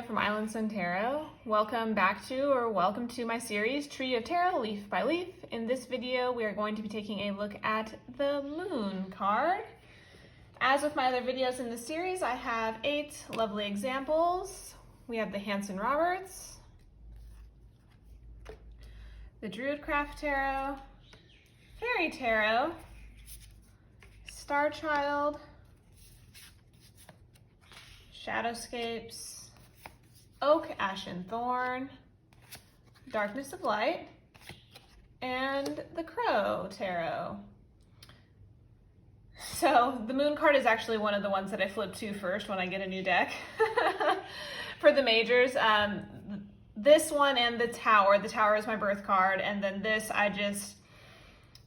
from Islands and Tarot. Welcome to my series, Tree of Tarot, Leaf by Leaf. In this video, we are going to be taking a look at the Moon card. As with my other videos in this series, I have 8 lovely examples. We have the Hansen Roberts, the DruidCraft Tarot, Fairy Tarot, Starchild, Shadowscapes, Oak, Ashen, Thorn, Darkness of Light, and the Crow Tarot. So the Moon card is actually one of the ones that I flip to first when I get a new deck for the majors. This one and the Tower. The Tower is my birth card, and then this, I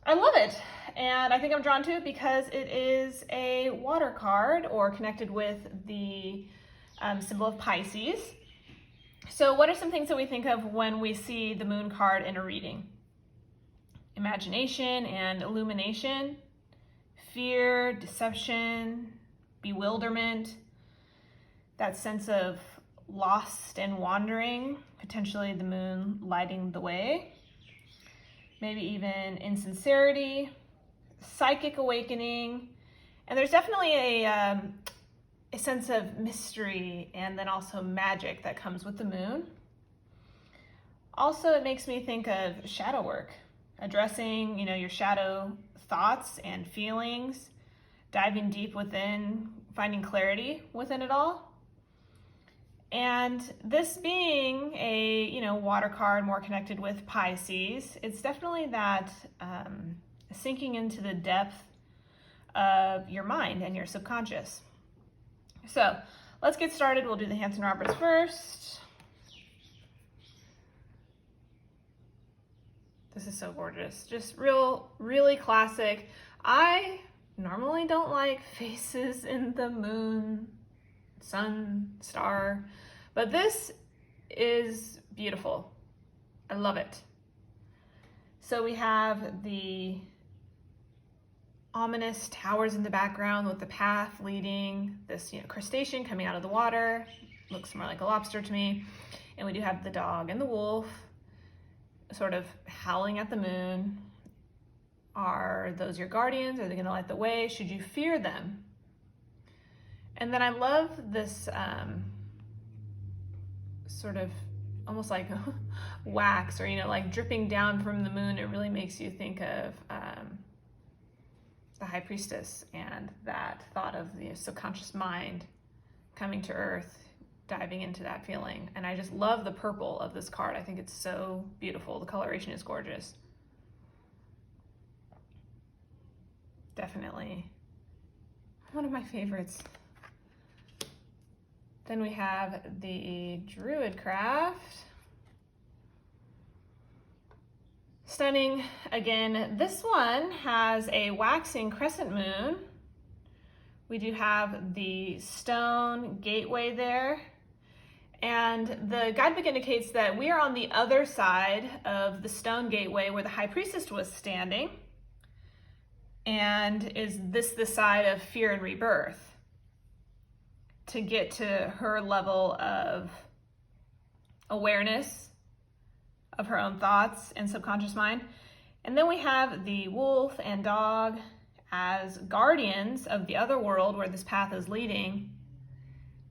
love it. And I think I'm drawn to it because it is a water card, or connected with the symbol of Pisces. So what are some things that we think of when we see the Moon card in a reading? Imagination and illumination, fear, deception, bewilderment, that sense of lost and wandering, potentially the moon lighting the way, maybe even insincerity, psychic awakening, and there's definitely a sense of mystery and then also magic that comes with the moon. Also, it makes me think of shadow work, addressing, your shadow thoughts and feelings, diving deep within, finding clarity within it all. And this being a, water card more connected with Pisces, it's definitely that sinking into the depth of your mind and your subconscious. So let's get started. We'll do the Hansen Roberts first. This is so gorgeous. Just really classic. I normally don't like faces in the moon, sun, star, but this is beautiful. I love it. So we have the ominous towers in the background with the path leading this, crustacean coming out of the water. Looks more like a lobster to me. And we do have the dog and the wolf sort of howling at the moon. Are those your guardians? Are they going to light the way? Should you fear them? And then I love this sort of almost like wax, or like dripping down from the moon. It really makes you think of the High Priestess and that thought of the subconscious mind coming to earth, diving into that feeling. And I just love the purple of this card. I think it's so beautiful. The coloration is gorgeous. Definitely one of my favorites. Then we have the DruidCraft. Stunning. Again, this one has a waxing crescent moon. We do have the stone gateway there. And the guidebook indicates that we are on the other side of the stone gateway where the High Priestess was standing. And is this the side of fear and rebirth? To get to her level of awareness of her own thoughts and subconscious mind. And then we have the wolf and dog as guardians of the other world where this path is leading.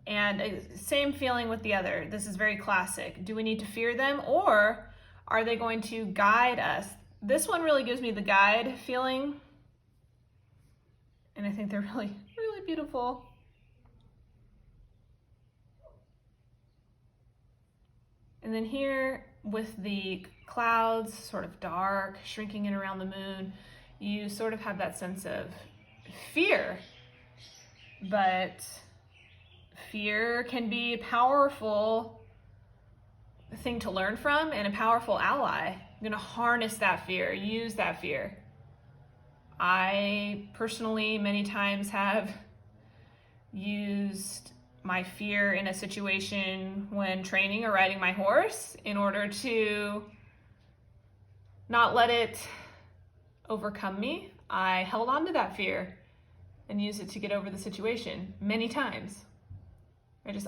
And same feeling with the other. This is very classic. Do we need to fear them, or are they going to guide us? This one really gives me the guide feeling. And I think they're really beautiful. And then here with the clouds sort of dark, shrinking in around the moon, you sort of have that sense of fear. But fear can be a powerful thing to learn from and a powerful ally. I'm going to harness that fear, use that fear. I personally many times have used my fear in a situation when training or riding my horse in order to not let it overcome me. I held on to that fear and used it to get over the situation many times.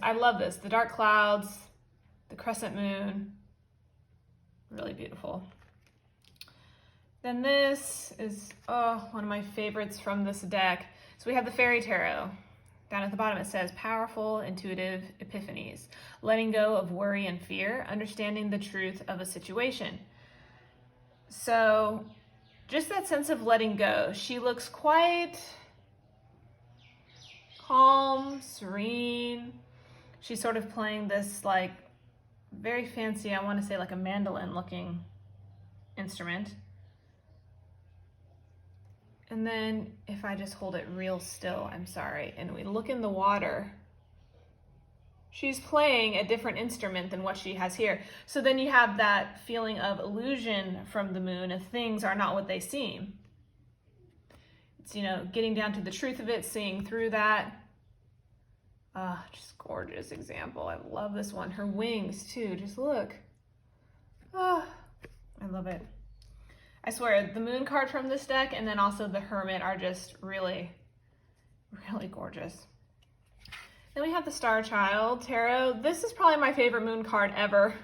I love this. The dark clouds, the crescent moon, really beautiful. Then this is one of my favorites from this deck. So we have the Fairy Tarot. Down at the bottom it says, powerful, intuitive epiphanies, letting go of worry and fear, understanding the truth of a situation. So just that sense of letting go. She looks quite calm, serene. She's sort of playing this like very fancy, I want to say like a mandolin looking instrument. And then if I just hold it real still, I'm sorry, and we look in the water, she's playing a different instrument than what she has here. So then you have that feeling of illusion from the moon, and things are not what they seem. It's, you know, getting down to the truth of it, seeing through that. Just gorgeous example. I love this one. Her wings too, just look. I love it. I swear, the moon card from this deck and then also the Hermit are just really, really gorgeous. Then we have the Starchild Tarot. This is probably my favorite moon card ever.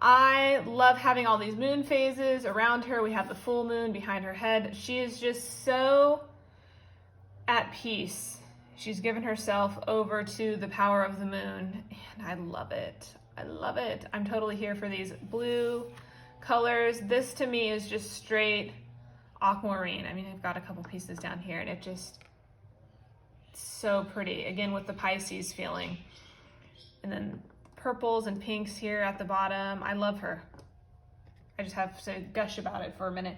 I love having all these moon phases around her. We have the full moon behind her head. She is just so at peace. She's given herself over to the power of the moon, and I love it. I love it. I'm totally here for these blue colors. This to me is just straight aquamarine. I mean, I've got a couple pieces down here and it just, it's so pretty. Again, with the Pisces feeling. And then purples and pinks here at the bottom. I love her. I just have to gush about it for a minute.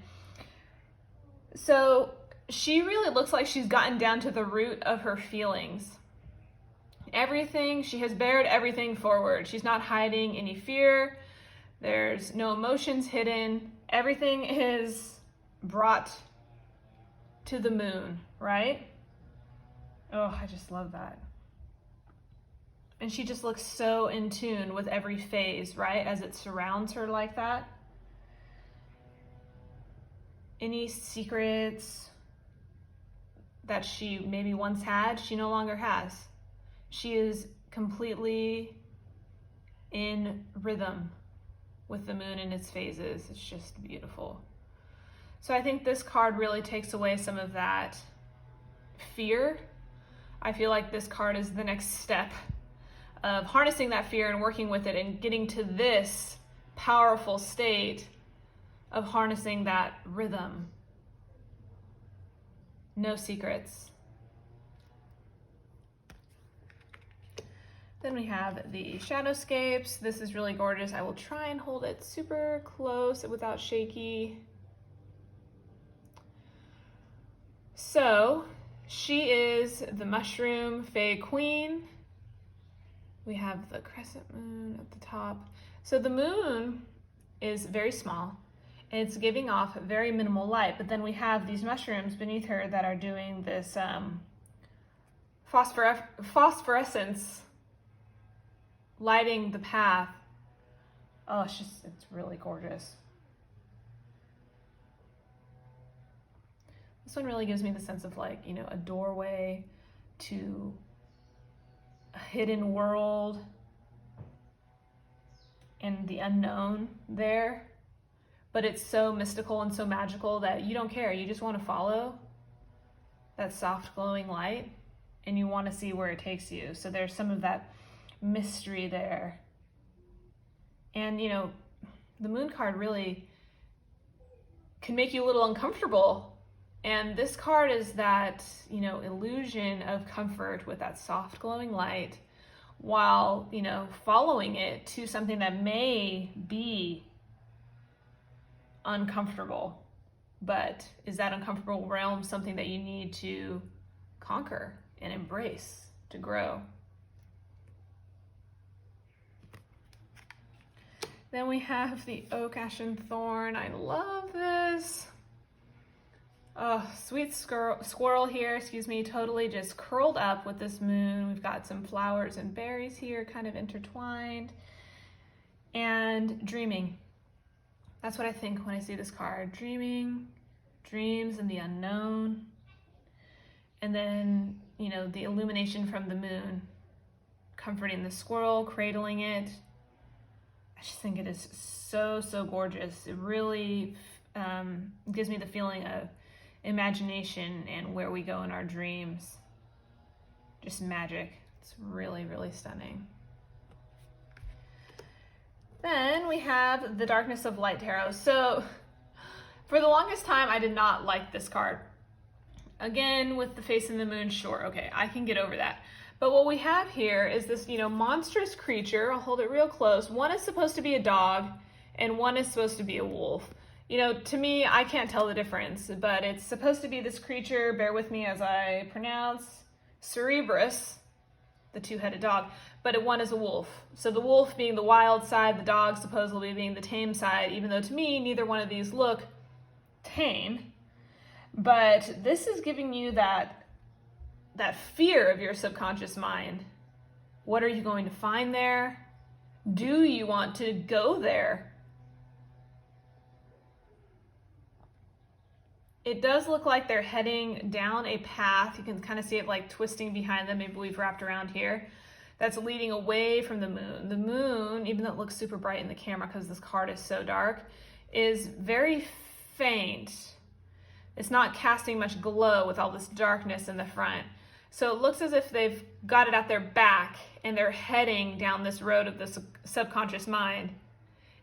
So she really looks like she's gotten down to the root of her feelings. Everything, she has bared everything forward. She's not hiding any fear. There's no emotions hidden. Everything is brought to the moon, right? Oh, I just love that. And she just looks so in tune with every phase, right? As it surrounds her like that. Any secrets that she maybe once had, she no longer has. She is completely in rhythm with the moon in its phases. It's just beautiful. So I think this card really takes away some of that fear. I feel like this card is the next step of harnessing that fear and working with it and getting to this powerful state of harnessing that rhythm. No secrets. Then we have the Shadowscapes. This is really gorgeous. I will try and hold it super close without shaky. So she is the Mushroom Fae Queen. We have the crescent moon at the top. So the moon is very small. It's giving off very minimal light, but then we have these mushrooms beneath her that are doing this phosphorescence, lighting the path. Oh, it's really gorgeous. This one really gives me the sense of like, you know, a doorway to a hidden world and the unknown there. But it's so mystical and so magical that you don't care. You just want to follow that soft glowing light and you want to see where it takes you. So there's some of that mystery there. And, you know, the moon card really can make you a little uncomfortable. And this card is that, you know, illusion of comfort with that soft glowing light while, you know, following it to something that may be uncomfortable, but is that uncomfortable realm something that you need to conquer and embrace to grow? Then we have the Oak, Ash, and Thorn. I love this. Oh, sweet squirrel here, totally just curled up with this moon. We've got some flowers and berries here kind of intertwined. And dreaming. That's what I think when I see this card. Dreaming, dreams and the unknown. And then, you know, the illumination from the moon. comforting the squirrel, cradling it. I just think it is so, so gorgeous. It really gives me the feeling of imagination and where we go in our dreams. Just magic. It's really, really stunning. Then we have the Darkness of Light Tarot. So for the longest time, I did not like this card. Again, with the face in the moon, sure, okay, I can get over that. But what we have here is this, monstrous creature. I'll hold it real close. One is supposed to be a dog, and one is supposed to be a wolf. To me, I can't tell the difference, but it's supposed to be this creature, bear with me as I pronounce, Cerebrus, the two-headed dog, but one is a wolf. So the wolf being the wild side, the dog supposedly being the tame side, even though to me, neither one of these look tame. But this is giving you that fear of your subconscious mind. What are you going to find there? Do you want to go there? It does look like they're heading down a path. You can kind of see it like twisting behind them. Maybe we've wrapped around here. That's leading away from the moon. The moon, even though it looks super bright in the camera because this card is so dark, is very faint. It's not casting much glow with all this darkness in the front. So it looks as if they've got it at their back and they're heading down this road of the subconscious mind.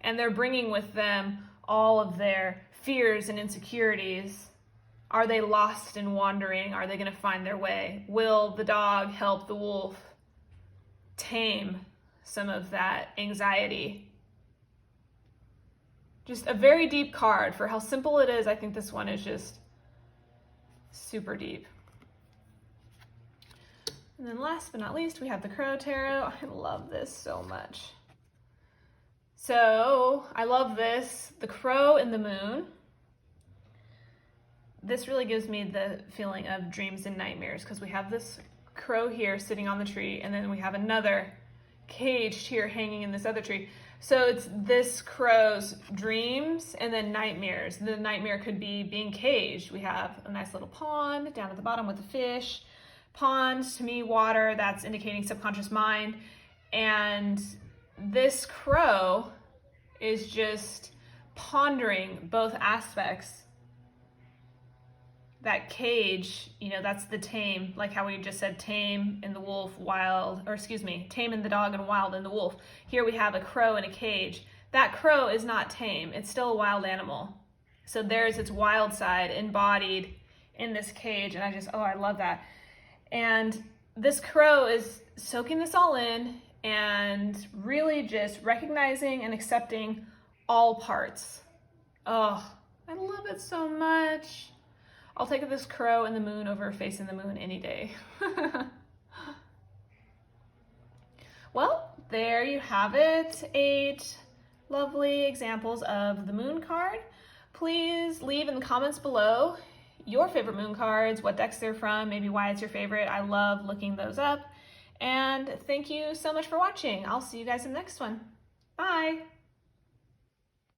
And they're bringing with them all of their fears and insecurities. Are they lost and wandering? Are they going to find their way? Will the dog help the wolf tame some of that anxiety? Just a very deep card. For how simple it is, I think this one is just super deep. And then last but not least, we have the Crow Tarot. I love this so much. So I love this, the crow and the moon. This really gives me the feeling of dreams and nightmares because we have this crow here sitting on the tree, and then we have another caged here hanging in this other tree. So it's this crow's dreams and then nightmares. The nightmare could be being caged. We have a nice little pond down at the bottom with the fish. Pond, to me, water, that's indicating subconscious mind. And this crow is just pondering both aspects. That cage, that's the tame, like how we just said tame in the wolf, wild, or excuse me, tame in the dog and wild in the wolf. Here we have a crow in a cage. That crow is not tame. It's still a wild animal. So there's its wild side embodied in this cage. And I love that. And this crow is soaking this all in and really just recognizing and accepting all parts. Oh, I love it so much. I'll take this crow and the moon over facing the moon any day. Well, there you have it. 8 lovely examples of the moon card. Please leave in the comments below your favorite moon cards, what decks they're from, maybe why it's your favorite. I love looking those up. And thank you so much for watching. I'll see you guys in the next one. Bye.